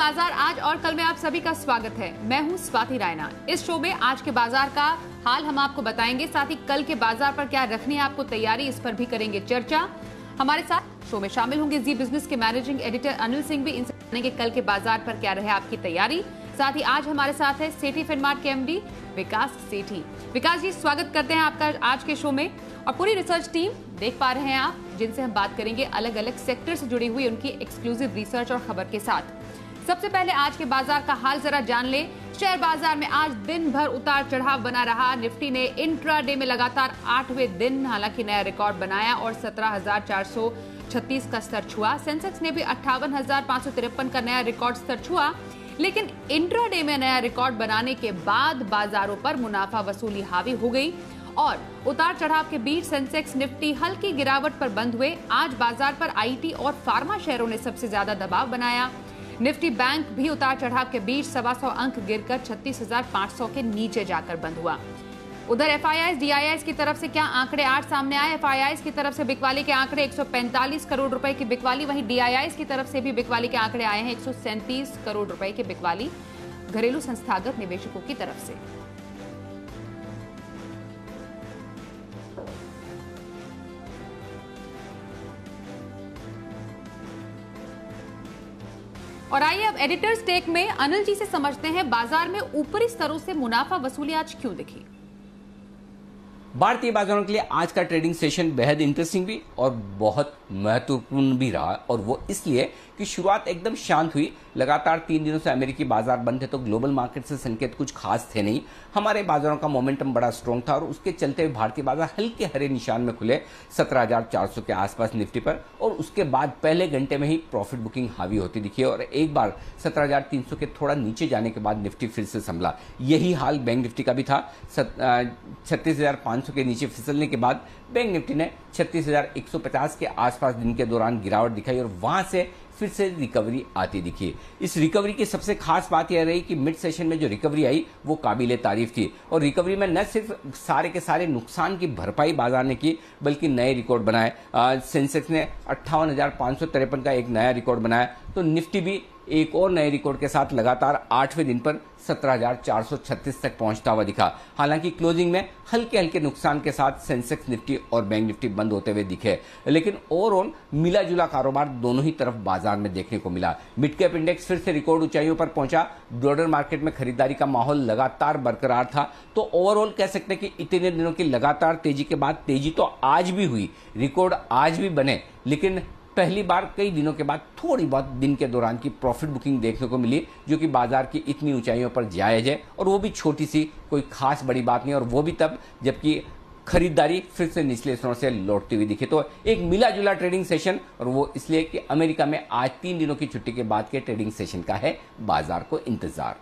बाजार आज और कल में आप सभी का स्वागत है। मैं हूं स्वाति रायना। इस शो में आज के बाजार का हाल हम आपको बताएंगे, साथ ही कल के बाजार पर क्या रखनी है आपको तैयारी, इस पर भी करेंगे चर्चा। हमारे साथ शो में शामिल होंगे जी बिजनेस के मैनेजिंग एडिटर अनिल सिंह भी। इनसे जानेंगे कल के बाजार पर क्या रहे आपकी तैयारी। साथ ही आज हमारे साथ है सेठी फिनमार्ट के एमडी विकास सेठी। विकास जी, स्वागत करते हैं आपका आज के शो में। और पूरी रिसर्च टीम देख पा रहे हैं आप, जिनसे हम बात करेंगे अलग अलग सेक्टर से जुड़ी हुई उनकी एक्सक्लूसिव रिसर्च और खबर के साथ। सबसे पहले आज के बाजार का हाल जरा जान ले। शेयर बाजार में आज दिन भर उतार चढ़ाव बना रहा। निफ्टी ने इंट्राडे में लगातार 8वें दिन हालांकि नया रिकॉर्ड बनाया और 17,436 का स्तर छुआ। सेंसेक्स ने भी 58,553 का नया रिकॉर्ड स्तर छुआ, लेकिन इंट्राडे में नया रिकॉर्ड बनाने के बाद बाजारों पर मुनाफा वसूली हावी हो गई और उतार चढ़ाव के बीच सेंसेक्स निफ्टी हल्की गिरावट पर बंद हुए। आज बाजार पर आईटी और फार्मा शेयरों ने सबसे ज्यादा दबाव बनाया। निफ्टी बैंक भी उतार चढ़ाव के बीच 125 अंक गिरकर 36,500 के नीचे जाकर बंद हुआ। उधर एफआईआईज डीआईआईज की तरफ से क्या आंकड़े आज सामने आए। एफआईआईज की तरफ से बिकवाली के आंकड़े 145 करोड़ रुपए की बिकवाली, वहीं डीआईआईज की तरफ से भी बिकवाली के आंकड़े आए हैं 137 करोड़ रुपए की बिकवाली घरेलू संस्थागत निवेशकों की तरफ से। और आइए अब एडिटर्स टेक में अनिल जी से समझते हैं बाजार में ऊपरी स्तरों से मुनाफा वसूली आज क्यों दिखी। भारतीय बाजारों के लिए आज का ट्रेडिंग सेशन बेहद इंटरेस्टिंग भी और बहुत महत्वपूर्ण भी रहा, और वो इसलिए कि शुरुआत एकदम शांत हुई। लगातार 3 दिनों से अमेरिकी बाजार बंद थे तो ग्लोबल मार्केट से संकेत कुछ खास थे नहीं। हमारे बाजारों का मोमेंटम बड़ा स्ट्रॉन्ग था और उसके चलते हुए भारतीय बाजार हल्के हरे निशान में खुले 17,400 के आसपास निफ्टी पर, और उसके बाद पहले घंटे में ही प्रॉफिट बुकिंग हावी होती दिखी और एक बार 17,300 के थोड़ा नीचे जाने के बाद निफ्टी फिर से संभला। यही हाल बैंक निफ्टी का भी था। 36,500 के नीचे फिसलने के बाद बैंक निफ्टी ने 36,150 के आसपास दिन के दौरान गिरावट दिखाई और वहां से फिर से रिकवरी आती दिखी। इस रिकवरी की सबसे खास बात यह रही कि मिड सेशन में जो रिकवरी आई वो काबिले तारीफ थी, और रिकवरी में न सिर्फ सारे के सारे नुकसान की भरपाई बाजार ने की बल्कि नए रिकॉर्ड बनाए। सेंसेक्स ने 58,553 का एक नया रिकॉर्ड बनाया, तो निफ्टी भी एक और नए रिकॉर्ड के साथ लगातार 8वें दिन पर 17,436 तक पहुंचता हुआ दिखा। हालांकि क्लोजिंग में हल्के हल्के नुकसान के साथ सेंसेक्स निफ्टी और बैंक निफ्टी बंद होते हुए दिखे, लेकिन ओवरऑल मिला जुला कारोबार दोनों ही तरफ बाजार में देखने को मिला। मिड कैप इंडेक्स फिर से रिकॉर्ड ऊंचाइयों पर पहुंचा। ब्रॉडर मार्केट में खरीदारी का माहौल लगातार बरकरार था, तो ओवरऑल कह सकते हैं कि इतने दिनों की लगातार तेजी के बाद तेजी तो आज भी हुई, रिकॉर्ड आज भी बने, लेकिन पहली बार कई दिनों के बाद थोड़ी बहुत दिन के दौरान की प्रॉफिट बुकिंग देखने को मिली, जो कि बाजार की इतनी ऊंचाइयों पर जायज है, और वो भी छोटी सी, कोई खास बड़ी बात नहीं, और वो भी तब जबकि खरीदारी फिर से निचले स्तरों से लौटती हुई दिखी। तो एक मिला जुला ट्रेडिंग सेशन, और वो इसलिए कि अमेरिका में आज 3 दिनों की छुट्टी के बाद के ट्रेडिंग सेशन का है बाजार को इंतजार।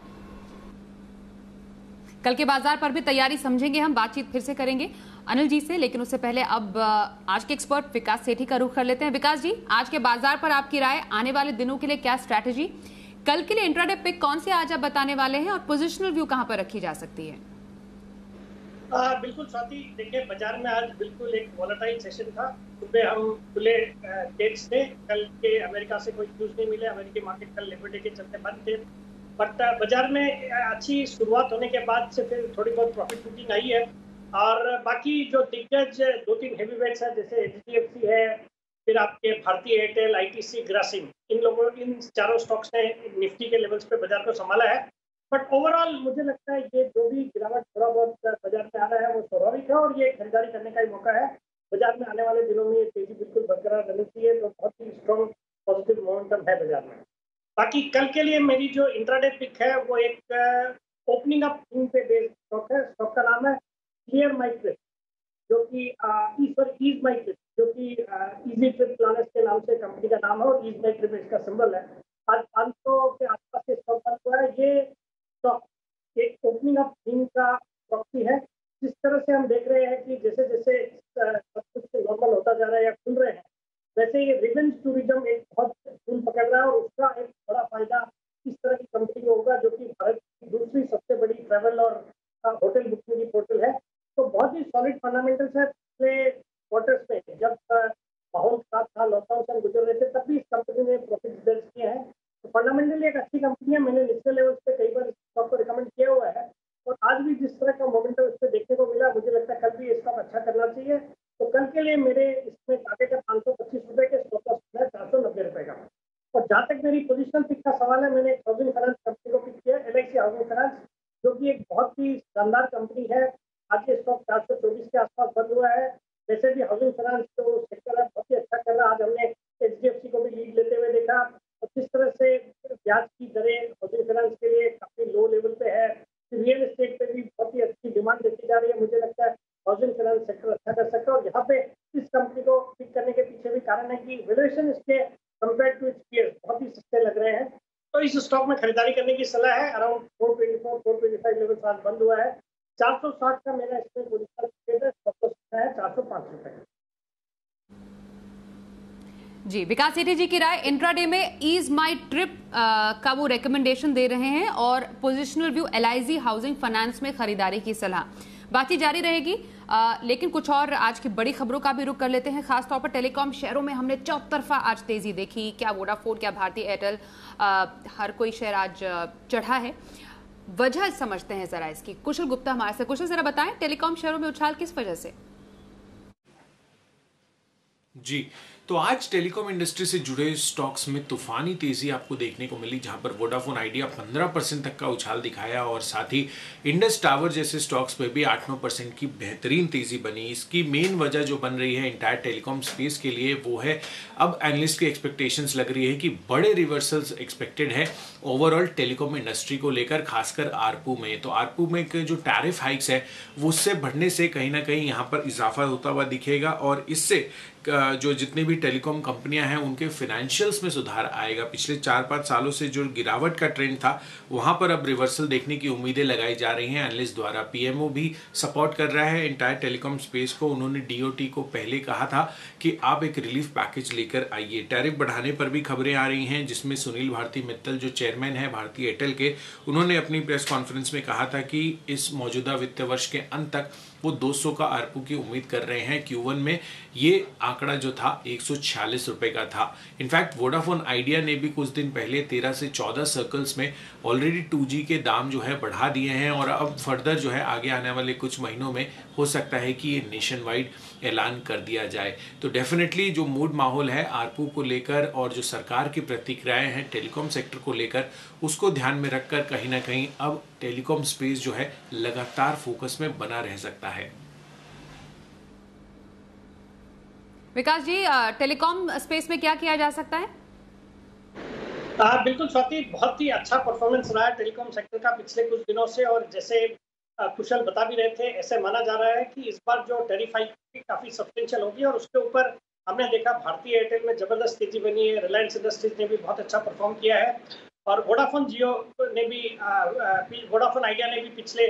कल के बाजार पर भी तैयारी समझेंगे, हम बातचीत फिर से करेंगे अनिल जी से, लेकिन उससे पहले अब आज के एक्सपर्ट विकास सेठी का रुख कर लेते हैं। विकास जी, आज के बाजार पर आपकी राय, आने वाले दिनों के लिए क्या स्ट्रैटेजी, कल के लिए इंट्राडे पिक कौन से आज आप बताने वाले हैं और पोजिशनल व्यू कहां पर रखी जा सकती है। बिल्कुल स्वाति, देखिए बाजार में आज बिल्कुल एक वॉलेटाइल सेशन था। सुबह हम खुले डेट्स थे, कल के अमेरिका से कोई न्यूज नहीं मिले। अमेरिकी मार्केट कल लिबर्टी के चलते बंद थे, बट बाजार में अच्छी शुरुआत होने के बाद से फिर थोड़ी बहुत प्रॉफिट बुकिंग आई है। और बाकी जो दिग्गज 2-3 हेवी वेट्स है, जैसे एचडीएफसी है, फिर आपके भारतीय एयरटेल, आईटीसी, ग्रासिम, इन चारों स्टॉक्स ने निफ्टी के लेवल्स पे बाजार को संभाला है। बट ओवरऑल मुझे लगता है ये जो भी गिरावट थोड़ा बहुत बाजार में आ रहा है वो स्वाभाविक है, और ये खरीदारी करने का ही मौका है। बाजार में आने वाले दिनों में ये तेजी बिल्कुल बरकरार रहनी चाहिए, तो बहुत ही स्ट्रॉन्ग पॉजिटिव मोमेंटम है बाजार में। बाकी कल के लिए मेरी जो इंट्राडे पिक है वो एक ओपनिंग अप थीम पे बेस्ड स्टॉक है। स्टॉक का नाम है क्लियर माई ट्रिप, जो कि ईज माई ट्रिप, जो कि इजी ट्रिप प्लानर्स के नाम से कंपनी का नाम है, और ईज माई ट्रिप इसका सिंबल है। आज 500 के आसपास से स्टॉक बंद हुआ है। ये स्टॉक एक ओपनिंग अप थीम का प्रॉक्सी है। जिस तरह से हम देख रहे हैं कि जैसे जैसे सब कुछ नॉर्मल होता जा रहा है या खुल रहे हैं, वैसे ये रिवेंज टूरिज्म एक बहुत फूल पकड़ रहा है, और उसका एक बड़ा फायदा इस तरह की कंपनी को होगा, जो कि भारत की दूसरी सबसे बड़ी ट्रैवल और होटल बुकिंग की पोर्टल है। तो बहुत ही सॉलिड फंडामेंटल्स है। पिछले क्वार्टर्स में जब माहौल खराब था, लॉकडाउन से गुजर रहे थे, तब भी इस कंपनी ने प्रॉफिट दर्ज किए हैं। तो फंडामेंटली एक अच्छी कंपनी है। मैंने नेशनल लेवल पे कई बार स्टॉक को रिकमेंड किया हुआ है और आज भी जिस तरह का मोमेंटम इस पे देखने को मिला, मुझे लगता है कल भी ये स्टॉक अच्छा करना चाहिए। तो कल के लिए मेरे इसमें टारगेट है 525 रुपए के, स्टॉप लॉस है 490 रुपए का। और जहाँ तक मेरी पोजिशनल पिक का सवाल है, मैंने एक हाउसिंग फाइनेंस कंपनी को पिक किया, LIC हाउसिंग फाइनेंस, जो कि एक बहुत ही शानदार कंपनी है। आज ये स्टॉक 424 के आसपास बंद हुआ है। वैसे भी हाउसिंग फाइनेंस जो सेक्टर है बहुत ही अच्छा कर रहा है। आज हमने HDFC को भी लीड लेते हुए देखा और किस तरह से ब्याज की दरें हाउसिंग फाइनेंस के लिए काफी लो लेवल पे है। रियल एस्टेट पे भी बहुत ही अच्छी डिमांड देखी जा रही है। मुझे लगता है हाउसिंग फाइनेंस सेक्टर अच्छा कर सकता है और यहाँ पे इस कंपनी को पिक करने के पीछे भी कारण है कि वैल्यूएशन इसके कंपेयर टू इट्स पीयर्स बहुत ही सस्ते लग रहे हैं। तो इस स्टॉक में खरीदारी करने की सलाह है। अराउंड 424-425 लेवल आज बंद हुआ है। 460 का मेरा इसमें पोजीशन है, स्टॉप लॉस है 405 रुपए। जी, विकास सेठी जी की राय, इंट्राडे में ईज माई ट्रिप का वो रिकमेंडेशन दे रहे हैं और positional view LIC housing finance में खरीदारी की सलाह। बातचीत जारी रहेगी, लेकिन कुछ और आज की बड़ी खबरों का भी रुख कर लेते हैं। खासतौर पर टेलीकॉम शेयरों में हमने चौतरफा आज तेजी देखी। क्या वोडाफोन, क्या भारतीय एयरटेल, हर कोई शेयर आज चढ़ा है। वजह समझते हैं जरा इसकी। कुशल गुप्ता हमारे से। कुशल, जरा बताएं टेलीकॉम शेयरों में उछाल किस वजह से? जी, तो आज टेलीकॉम इंडस्ट्री से जुड़े स्टॉक्स में तूफानी तेजी आपको देखने को मिली, जहां पर वोडाफोन आइडिया 15% तक का उछाल दिखाया और साथ ही इंडस टावर जैसे स्टॉक्स पे भी 8-9% की बेहतरीन तेजी बनी। इसकी मेन वजह जो बन रही है इंटायर टेलीकॉम स्पेस के लिए वो है, अब एनालिस्ट की एक्सपेक्टेशंस लग रही है कि बड़े रिवर्सल्स एक्सपेक्टेड है ओवरऑल टेलीकॉम इंडस्ट्री को लेकर, खासकर आरपू में। तो आरपू में के जो टैरिफ हाइक्स है वो उससे बढ़ने से कहीं ना कहीं यहाँ पर इजाफा होता हुआ दिखेगा और इससे जो जितनी भी टेलीकॉम कंपनियां हैं उनके फाइनेंशियल्स में सुधार आएगा। पिछले 4-5 सालों से जो गिरावट का ट्रेंड था वहां पर अब रिवर्सल देखने की उम्मीदें लगाई जा रही हैं एनालिस्ट द्वारा। PMO भी सपोर्ट कर रहा है इंटायर टेलीकॉम स्पेस को। उन्होंने DOT को पहले कहा था कि आप एक रिलीफ पैकेज लेकर आइए। टैरिफ बढ़ाने पर भी खबरें आ रही हैं, जिसमें सुनील भारती मित्तल जो चेयरमैन है भारतीय एयरटेल के, उन्होंने अपनी प्रेस कॉन्फ्रेंस में कहा था कि इस मौजूदा वित्त वर्ष के अंत तक वो 200 का आरपू की उम्मीद कर रहे हैं। Q1 में ये आंकड़ा जो था 146 रुपए का था। इनफैक्ट वोडाफोन आइडिया ने भी कुछ दिन पहले 13 से 14 सर्कल्स में ऑलरेडी 2G के दाम जो है बढ़ा दिए हैं और अब फर्दर जो है आगे आने वाले कुछ महीनों में हो सकता है कि ये नेशन वाइड ऐलान कर दिया जाए। तो डेफिनेटली जो मूड माहौल है आरपू को लेकर और जो सरकार की प्रतिक्रियाएं हैं टेलीकॉम सेक्टर को लेकर, उसको ध्यान में रखकर कहीं ना कहीं अब टेलीकॉम स्पेस जो है लगातार फोकस में बना रह सकता है। विकास जी, टेलीकॉम स्पेस में क्या किया जा सकता है? बिल्कुल स्वाति, बहुत ही अच्छा परफॉर्मेंस रहा है टेलीकॉम सेक्टर का पिछले कुछ दिनों से और जैसे कुशल बता भी रहे थे, ऐसे माना जा रहा है कि इस बार जो टैरिफ हाइक काफी सब्सटेंशियल होगी और उसके ऊपर हमने देखा भारतीय एयरटेल में जबरदस्त तेजी बनी है, रिलायंस इंडस्ट्रीज ने भी बहुत अच्छा परफॉर्म किया है और वोडाफोन आइडिया ने भी पिछले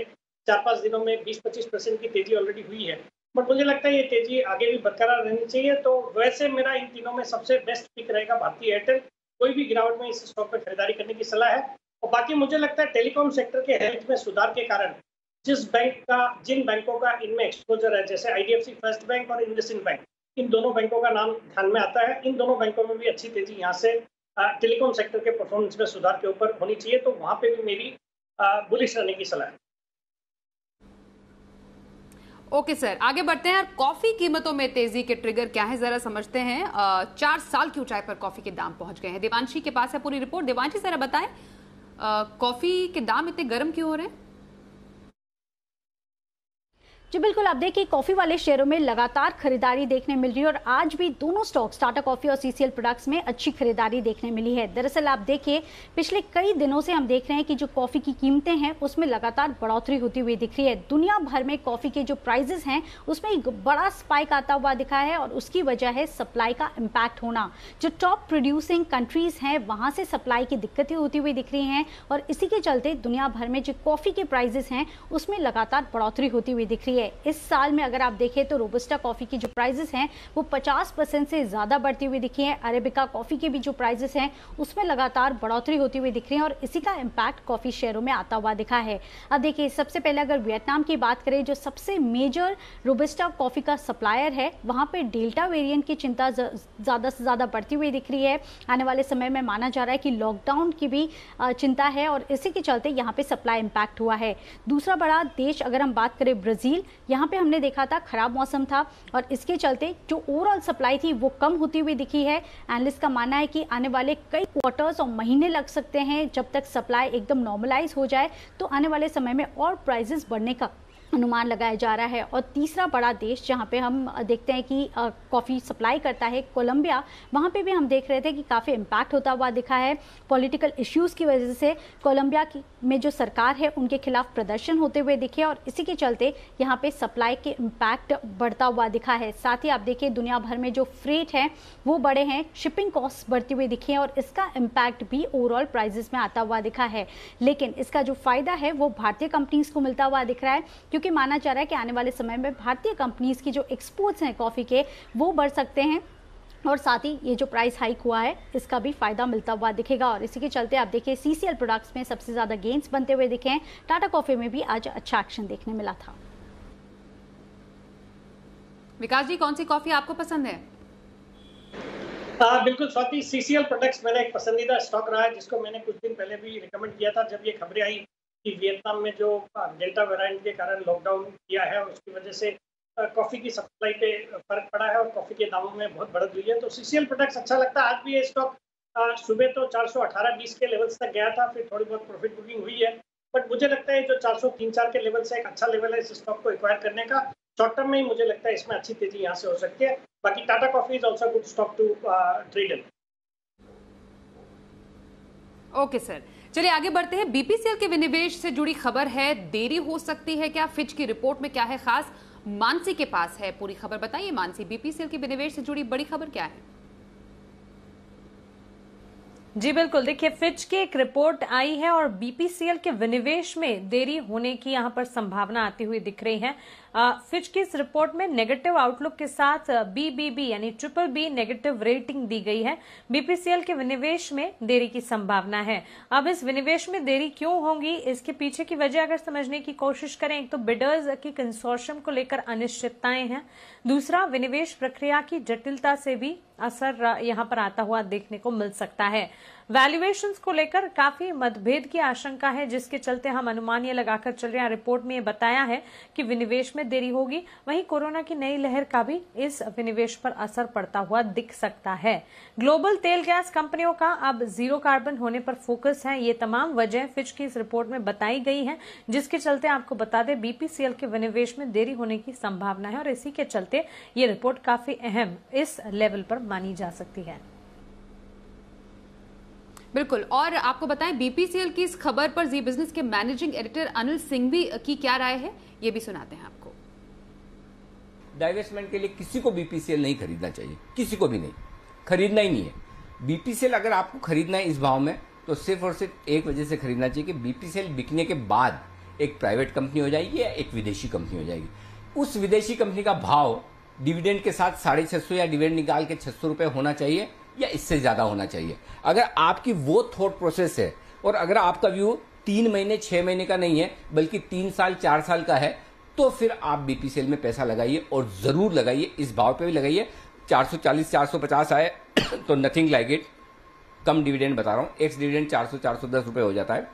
4-5 दिनों में 20-25% की तेजी ऑलरेडी हुई है। बट मुझे लगता है ये तेजी आगे भी बरकरार रहनी चाहिए। तो वैसे मेरा इन तीनों में सबसे बेस्ट पिक रहेगा भारतीय एयरटेल। कोई भी गिरावट में इस स्टॉक पर खरीदारी करने की सलाह है। और बाकी मुझे लगता है टेलीकॉम सेक्टर के हेल्थ में सुधार के कारण जिन बैंकों का इनमें एक्सपोजर है, जैसे IDFC फर्स्ट बैंक और इंडसइंड बैंक, इन दोनों बैंकों का नाम ध्यान में आता है। इन दोनों बैंकों में भी अच्छी तेजी यहाँ से टेलीकॉम सेक्टर के परफॉर्मेंस में सुधार के ऊपर होनी चाहिए। तो वहां पे भी मेरी बुलिश रहने की सलाह है। ओके सर, आगे बढ़ते हैं। कॉफी कीमतों में तेजी के ट्रिगर क्या है जरा समझते हैं। 4 साल की ऊंचाई पर कॉफी के दाम पहुंच गए हैं। देवांशी के पास है पूरी रिपोर्ट। देवांशी, जरा बताएं कॉफी के दाम इतने गर्म क्यों हो रहे हैं? जी बिल्कुल, आप देखिए कॉफी वाले शेयरों में लगातार खरीदारी देखने मिल रही है और आज भी दोनों स्टॉक्स टाटा कॉफी और CCL प्रोडक्ट्स में अच्छी खरीदारी देखने मिली है। दरअसल आप देखिए पिछले कई दिनों से हम देख रहे हैं कि जो कॉफी की कीमतें हैं उसमें लगातार बढ़ोतरी होती हुई दिख रही है। दुनिया भर में कॉफी के जो प्राइजेस हैं उसमें एक बड़ा स्पाइक आता हुआ दिखा है और उसकी वजह है सप्लाई का इम्पैक्ट होना। जो टॉप प्रोड्यूसिंग कंट्रीज हैं वहां से सप्लाई की दिक्कतें होती हुई दिख रही हैं और इसी के चलते दुनिया भर में जो कॉफी के प्राइजेस हैं उसमें लगातार बढ़ोतरी होती हुई दिख रही है। है। इस साल में अगर आप देखें तो रोबस्टा कॉफी की जो प्राइसेस हैं वो 50% से ज्यादा बढ़ती हुई दिखी है। अरेबिका कॉफी के भी जो प्राइसेस हैं उसमें लगातार बढ़ोतरी होती हुई दिख रही है और इसी का इम्पैक्ट कॉफी शेयरों में आता हुआ दिखा है। अब देखिए, सबसे पहले अगर वियतनाम की बात करें, जो सबसे मेजर रोबस्टा कॉफी का सप्लायर है, वहां पे डेल्टा वेरिएंट की चिंता ज्यादा से ज्यादा बढ़ती हुई दिख रही है। आने वाले समय में माना जा रहा है कि लॉकडाउन की भी चिंता है और इसी के चलते यहाँ पे सप्लाई इंपैक्ट हुआ है। दूसरा बड़ा देश अगर हम बात करें ब्राजील, यहाँ पे हमने देखा था खराब मौसम था और इसके चलते जो ओवरऑल सप्लाई थी वो कम होती हुई दिखी है। एनालिस्ट का मानना है कि आने वाले कई क्वार्टर्स और महीने लग सकते हैं जब तक सप्लाई एकदम नॉर्मलाइज हो जाए, तो आने वाले समय में और प्राइसेस बढ़ने का अनुमान लगाया जा रहा है। और तीसरा बड़ा देश जहां पे हम देखते हैं कि कॉफ़ी सप्लाई करता है, कोलंबिया, वहां पे भी हम देख रहे थे कि काफ़ी इम्पैक्ट होता हुआ दिखा है। पॉलिटिकल इश्यूज़ की वजह से कोलंबिया में जो सरकार है उनके खिलाफ प्रदर्शन होते हुए दिखे और इसी के चलते यहाँ पे सप्लाई के इम्पैक्ट बढ़ता हुआ दिखा है। साथ ही आप देखिए, दुनिया भर में जो फ्रेट है वो बढ़े हैं, शिपिंग कॉस्ट बढ़ती हुई दिखी है और इसका इम्पैक्ट भी ओवरऑल प्राइजेस में आता हुआ दिखा है। लेकिन इसका जो फायदा है वो भारतीय कंपनीज को मिलता हुआ दिख रहा है, क्योंकि माना जा रहा है कि आने वाले समय में भारतीय कंपनीज की जो एक्सपोर्ट्स हैं कॉफी के वो बढ़ सकते हैं और साथ ही ये जो प्राइस हाइक हुआ है इसका भी फायदा मिलता हुआ दिखेगा। और इसी के चलते आप देखिए, सीसीएल प्रोडक्ट्स में सबसे ज्यादा गेन्स बनते हुए दिखे हैं। टाटा कॉफी में भी आज अच्छा एक्शन देखने मिला था। विकास जी, कौन सी कॉफी आपको पसंद है? बिल्कुल स्वाति, सीसीएल प्रोडक्ट्स मेरा एक पसंदीदा स्टॉक रहा है, जिसको मैंने कुछ दिन पहले भी रिकमेंड किया था जब ये खबरें आई कि वियतनाम में जो डेल्टा वेरिएंट के कारण लॉकडाउन किया है और उसकी वजह से कॉफ़ी की सप्लाई पे फर्क पड़ा है और कॉफ़ी के दामों में बहुत बढ़त हुई है। तो सीसीएल प्रोडक्ट्स अच्छा लगता है। आज भी ये स्टॉक सुबह तो 418-20 के लेवल्स तक गया था, फिर थोड़ी बहुत प्रॉफिट बुकिंग हुई है, बट मुझे लगता है जो 403-4 के लेवल से एक अच्छा लेवल है इस स्टॉक को एक्वायर करने का। शॉर्ट टर्म में ही मुझे लगता है इसमें अच्छी तेजी यहाँ से हो सकती है। बाकी Tata Coffee is also good stock to trade in. Okay sir, चलिए आगे बढ़ते हैं। बीपीसीएल के विनिवेश से जुड़ी खबर है, देरी हो सकती है क्या? फिच की रिपोर्ट में क्या है खास? मानसी के पास है पूरी खबर। बताइए मानसी, बीपीसीएल के विनिवेश से जुड़ी बड़ी खबर क्या है? जी बिल्कुल, देखिए फिच की एक रिपोर्ट आई है और बीपीसीएल के विनिवेश में देरी होने की यहां पर संभावना आती हुई दिख रही है। फिच की इस रिपोर्ट में नेगेटिव आउटलुक के साथ BBB यानी BBB नेगेटिव रेटिंग दी गई है। बीपीसीएल के विनिवेश में देरी की संभावना है। अब इस विनिवेश में देरी क्यों होगी, इसके पीछे की वजह अगर समझने की कोशिश करें, एक तो बिडर्स की कंसोर्शियम को लेकर अनिश्चितताएं हैं, दूसरा विनिवेश प्रक्रिया की जटिलता से भी असर यहां पर आता हुआ देखने को मिल सकता है। वैल्यूएशंस को लेकर काफी मतभेद की आशंका है, जिसके चलते हम अनुमान ये लगाकर चल रहे हैं। रिपोर्ट में ये बताया है कि विनिवेश में देरी होगी, वहीं कोरोना की नई लहर का भी इस विनिवेश पर असर पड़ता हुआ दिख सकता है। ग्लोबल तेल गैस कंपनियों का अब जीरो कार्बन होने पर फोकस है। ये तमाम वजह फिच की इस रिपोर्ट में बताई गई है, जिसके चलते आपको बता दें बीपीसीएल के विनिवेश में देरी होने की संभावना है और इसी के चलते ये रिपोर्ट काफी अहम इस लेवल पर मानी जा सकती है। बिल्कुल, और आपको बताएं बीपीसीएल की इस खबर पर जी बिजनेस के मैनेजिंग एडिटर अनिल सिंघवी की क्या राय है, ये भी सुनाते हैं आपको। डाइवेस्टमेंट के लिए किसी को बीपीसीएल नहीं खरीदना चाहिए, किसी को भी नहीं खरीदना ही नहीं है। बीपीसीएल अगर आपको खरीदना है इस भाव में तो सिर्फ और सिर्फ एक वजह से खरीदना चाहिए कि बीपीसीएल बिकने के बाद एक प्राइवेट कंपनी हो जाएगी या एक विदेशी कंपनी हो जाएगी। उस विदेशी कंपनी का भाव डिविडेंड के साथ 650 या डिविडेंड निकाल के 600 रुपए होना चाहिए या इससे ज्यादा होना चाहिए। अगर आपकी वो थॉट प्रोसेस है और अगर आपका व्यू 3 महीने 6 महीने का नहीं है बल्कि 3 साल 4 साल का है, तो फिर आप बीपीसीएल में पैसा लगाइए और जरूर लगाइए, इस भाव पे भी लगाइए। 440 450 आए तो nothing like it. Come dividend बता रहा हूं, एक्स डिविडेंड 400 410 रुपए हो जाता है।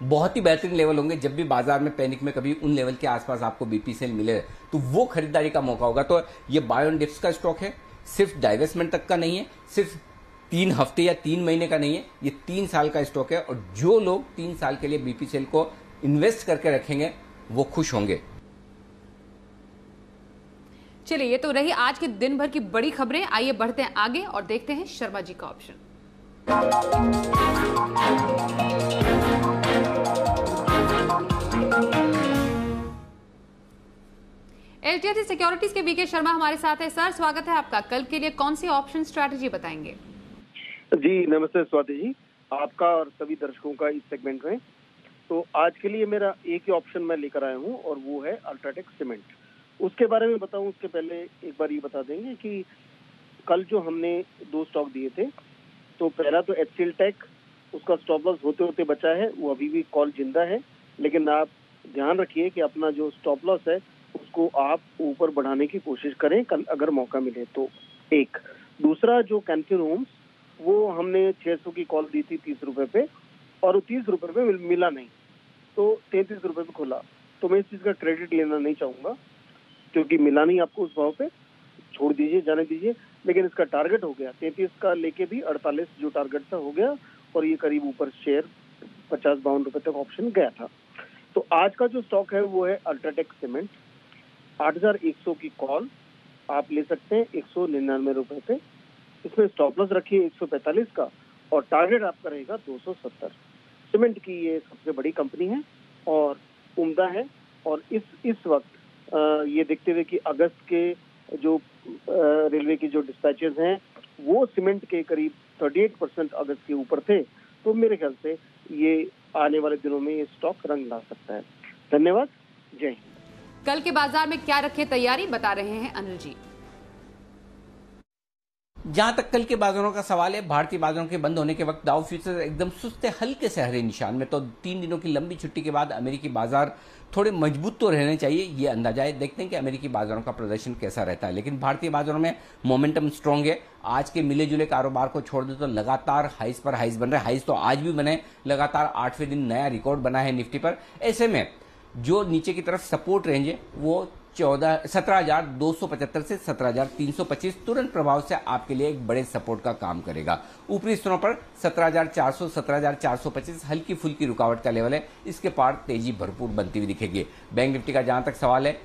बहुत ही बेहतरीन लेवल होंगे। जब भी बाजार में पैनिक में कभी उन लेवल के आसपास आपको बीपीसीएल मिले तो वो खरीदारी का मौका होगा। तो ये बाय ऑन डिप्स का स्टॉक है, सिर्फ डाइवेस्टमेंट तक का नहीं है, सिर्फ 3 हफ्ते या 3 महीने का नहीं है, ये 3 साल का स्टॉक है। और जो लोग 3 साल के लिए बीपीसीएल को इन्वेस्ट करके रखेंगे वो खुश होंगे। चलिए, ये तो रही आज के दिन भर की बड़ी खबरें। आइए बढ़ते हैं आगे और देखते हैं शर्मा जी का ऑप्शन। एचडीएफसी सिक्योरिटीज के वीके शर्मा हमारे साथ है। सर, स्वागत है आपका। कल के लिए कौन सी ऑप्शन स्ट्रैटेजी बताएंगे? जी नमस्ते स्वाति जी, आपका और सभी दर्शकों का इस सेगमेंट में। तो आज के लिए मेरा एक ही ऑप्शन मैं लेकर आया हूँ और वो है अल्ट्राटेक सीमेंट। उसके बारे में बताऊं उसके पहले एक बार ये बता देंगे कि कल जो हमने 2 स्टॉक दिए थे, तो पहला तो HCL टेक, उसका स्टॉप लॉस होते होते बचा है, वो अभी भी कॉल जिंदा है, लेकिन आप ध्यान रखिए कि अपना जो स्टॉप लॉस है उसको आप ऊपर बढ़ाने की कोशिश करें कल अगर मौका मिले तो। एक दूसरा जो कैन फिन होम्स, वो हमने 600 की कॉल दी थी 30 रुपए पे, और वो 30 रुपए पे मिला नहीं, तो 33 रुपए पे खुला। तो मैं इस चीज का क्रेडिट लेना नहीं चाहूंगा क्योंकि मिला नहीं आपको उस भाव पे, छोड़ दीजिए, जाने दीजिए। लेकिन इसका टारगेट हो गया 33 का, लेके भी 48 जो टारगेट था हो गया, और ये करीब ऊपर शेयर 50-52 रुपए तक ऑप्शन गया था। तो आज का जो स्टॉक है वो है अल्ट्राटेक सीमेंट। 8100 की कॉल आप ले सकते हैं 199 रुपए पे। इसमें स्टॉप लॉस रखिए 145 का, और टारगेट आपका रहेगा 270। सीमेंट की ये सबसे बड़ी कंपनी है और उम्दा है, और इस वक्त ये देखते हुए कि अगस्त के जो रेलवे की जो डिस्पैचेस हैं वो सीमेंट के करीब 38% अगस्त के ऊपर थे, तो मेरे ख्याल से ये आने वाले दिनों में ये स्टॉक रंग ला सकता है। धन्यवाद, जय हिंद। कल के बाजार में क्या रखे तैयारी, बता रहे हैं अनिल जी। जहां तक कल के बाजारों का सवाल है, भारतीय बाजारों के बंद होने के वक्त डाउ फ्यूचर्स एकदम सुस्त हल्के से हरे निशान में, तो 3 दिनों की लंबी छुट्टी के बाद अमेरिकी बाजार थोड़े मजबूत तो रहने चाहिए, ये अंदाजा है। देखते हैं कि अमेरिकी बाजारों का प्रदर्शन कैसा रहता है, लेकिन भारतीय बाजारों में मोमेंटम स्ट्रांग है। आज के मिले जुले कारोबार को छोड़ दे तो लगातार हाइस पर हाइस बन रहे हैं। हाइस तो आज भी बने, लगातार 8वें दिन नया रिकॉर्ड बना है निफ्टी पर। ऐसे में जो नीचे की तरफ सपोर्ट रेंज है वो 17,275 से 17,325 तुरंत प्रभाव से आपके लिए एक बड़े सपोर्ट का काम करेगा। ऊपरी स्तरों पर 17,400, 17,425 हल्की फुल्की रुकावट का लेवल है, इसके पार तेजी भरपूर बनती हुई दिखेगी। बैंक निफ्टी का जहां तक सवाल है,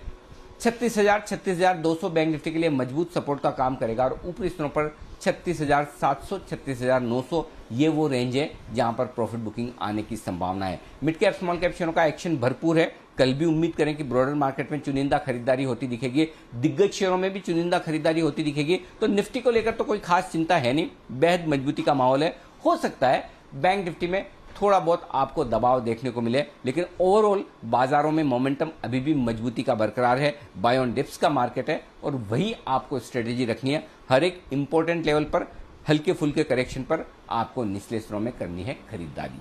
36,000, 36,200 बैंक निफ्टी के लिए मजबूत सपोर्ट का काम करेगा, और ऊपरी स्तरों पर 36,700, 36,900 ये वो रेंज है जहां पर प्रॉफिट बुकिंग आने की संभावना है। मिड कैप स्मॉल कैप शेयरों का एक्शन भरपूर है। कल भी उम्मीद करें कि ब्रॉडर मार्केट में चुनिंदा खरीदारी होती दिखेगी, दिग्गज शेयरों में भी चुनिंदा खरीदारी होती दिखेगी। तो निफ्टी को लेकर तो कोई खास चिंता है नहीं, बेहद मजबूती का माहौल है। हो सकता है बैंक निफ्टी में थोड़ा बहुत आपको दबाव देखने को मिले, लेकिन ओवरऑल बाजारों में मोमेंटम अभी भी मजबूती का बरकरार है। बाय ऑन डिप्स का मार्केट है, और वही आपको स्ट्रेटेजी रखनी है। हर एक इंपॉर्टेंट लेवल पर हल्के फुल्के करेक्शन पर आपको निचले स्तरों में करनी है खरीदारी।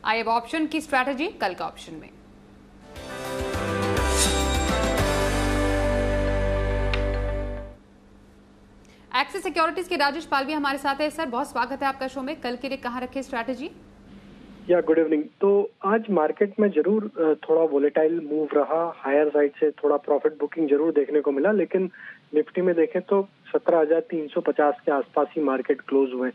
आइए अब ऑप्शन की स्ट्रैटेजी कल का ऑप्शन में। एक्सिस सिक्योरिटीज के राजेश पालवी हमारे साथ है। सर, बहुत स्वागत है आपका शो में। कल के लिए कहां रखे स्ट्रैटेजी? या गुड इवनिंग। तो आज मार्केट में जरूर थोड़ा वोलेटाइल मूव रहा, हायर साइड से थोड़ा प्रॉफिट बुकिंग जरूर देखने को मिला, लेकिन निफ्टी में देखें तो 17,350 के आसपास ही मार्केट क्लोज हुए।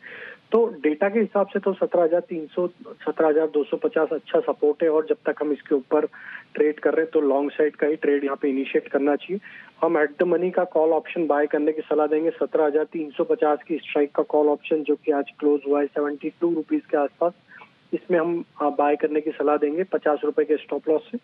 तो डेटा के हिसाब से तो 17,300, 17,250 अच्छा सपोर्ट है, और जब तक हम इसके ऊपर ट्रेड कर रहे हैं तो लॉन्ग साइड का ही ट्रेड यहाँ पे इनिशिएट करना चाहिए। हम एट द मनी का कॉल ऑप्शन बाय करने की सलाह देंगे। 17,350 की स्ट्राइक का कॉल ऑप्शन जो कि आज क्लोज हुआ है 72 रुपीज के आसपास, इसमें हम बाय करने की सलाह देंगे 50 रुपए के स्टॉप लॉस से,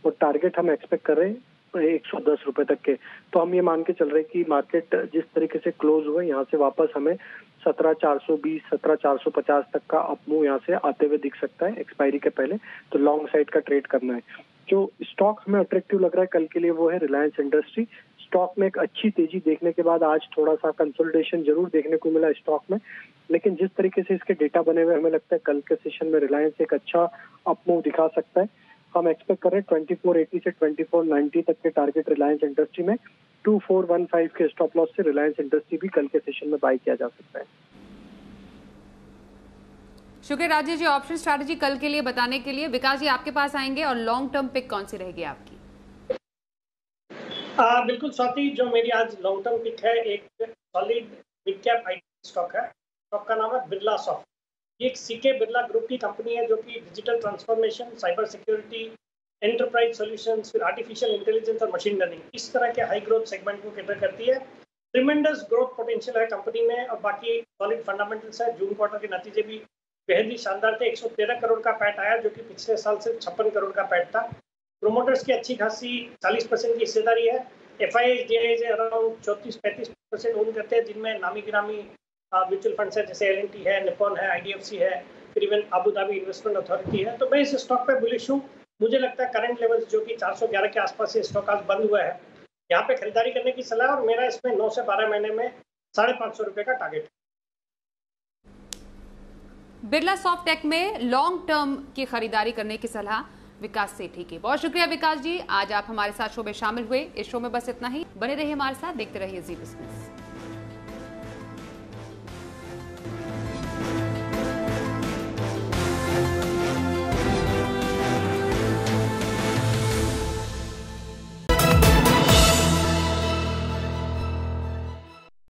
और टारगेट हम एक्सपेक्ट कर रहे हैं 110 रुपए तक के। तो हम ये मान के चल रहे हैं कि मार्केट जिस तरीके से क्लोज हुए यहाँ से वापस हमें 17,420, 17,450 तक का अपमूव यहाँ से आते हुए दिख सकता है एक्सपायरी के पहले। तो लॉन्ग साइड का ट्रेड करना है। जो स्टॉक हमें अट्रैक्टिव लग रहा है कल के लिए वो है रिलायंस इंडस्ट्री। स्टॉक में एक अच्छी तेजी देखने के बाद आज थोड़ा सा कंसोलिडेशन जरूर देखने को मिला स्टॉक में, लेकिन जिस तरीके से इसके डेटा बने हुए हमें लगता है कल के सेशन में रिलायंस एक अच्छा अपमूव दिखा सकता है। हम एक्सपेक्ट कर रहे हैं 2480 से 2490 तक के टारगेट रिलायंस इंडस्ट्री में। 2415 के स्टॉप लॉस से रिलायंस इंडस्ट्री भी कल के सेशन में बाय किया जा सकता है। शुक्रिया राजेश जी ऑप्शन स्ट्रैटेजी कल के लिए बताने के लिए। विकास जी आपके पास आएंगे, और लॉन्ग टर्म पिक कौन सी रहेगी आपकी? बिल्कुल स्वाति, जो मेरी आज लॉन्ग टर्म पिक है एक solid mid cap IT stock है। स्टॉक का नाम है बिरला सॉफ्ट। ये एक सीके बिरला ग्रुप की कंपनी है जो कि digital transformation, cyber security, enterprise solutions, फिर आर्टिफिशियल इंटेलिजेंस और मशीन लर्निंग, इस तरह के हाई ग्रोथ सेगमेंट को कैटर करती है। ट्रिमेंडस ग्रोथ पोटेंशियल है कंपनी में, और बाकी सॉलिड फंडामेंटल्स है। जून क्वार्टर के नतीजे भी बेहद ही शानदार थे। 113 करोड़ का पैट आया, जो कि पिछले साल से 56 करोड़ का पैट था। प्रोमोटर्स की अच्छी खासी 40% की हिस्सेदारी है। FIIs अराउंड 34-35% ओन करते हैं, जिनमें नामी गिरामी म्यूचुअल फंड्स है जैसे L&T है, निपॉन है, IDFC है, करीबन अबू धाबी इन्वेस्टमेंट अथॉरिटी है। तो मैं इस स्टॉक पे बुलिश हूँ। मुझे लगता है करंट लेवल्स जो कि 411 के आसपास ये स्टॉक आज बंद हुआ है, यहाँ पे खरीदारी करने की सलाह, और मेरा इसमें 9 से 12 महीने में 550 रुपए का टारगेट है। बिरला सॉफ्टेक में लॉन्ग टर्म की खरीदारी करने की सलाह विकास सेठी की। बहुत शुक्रिया विकास जी, आज आप हमारे साथ शो में शामिल हुए। इस शो में बस इतना ही। बने रहिए हमारे साथ, देखते रहिए जी बिजनेस।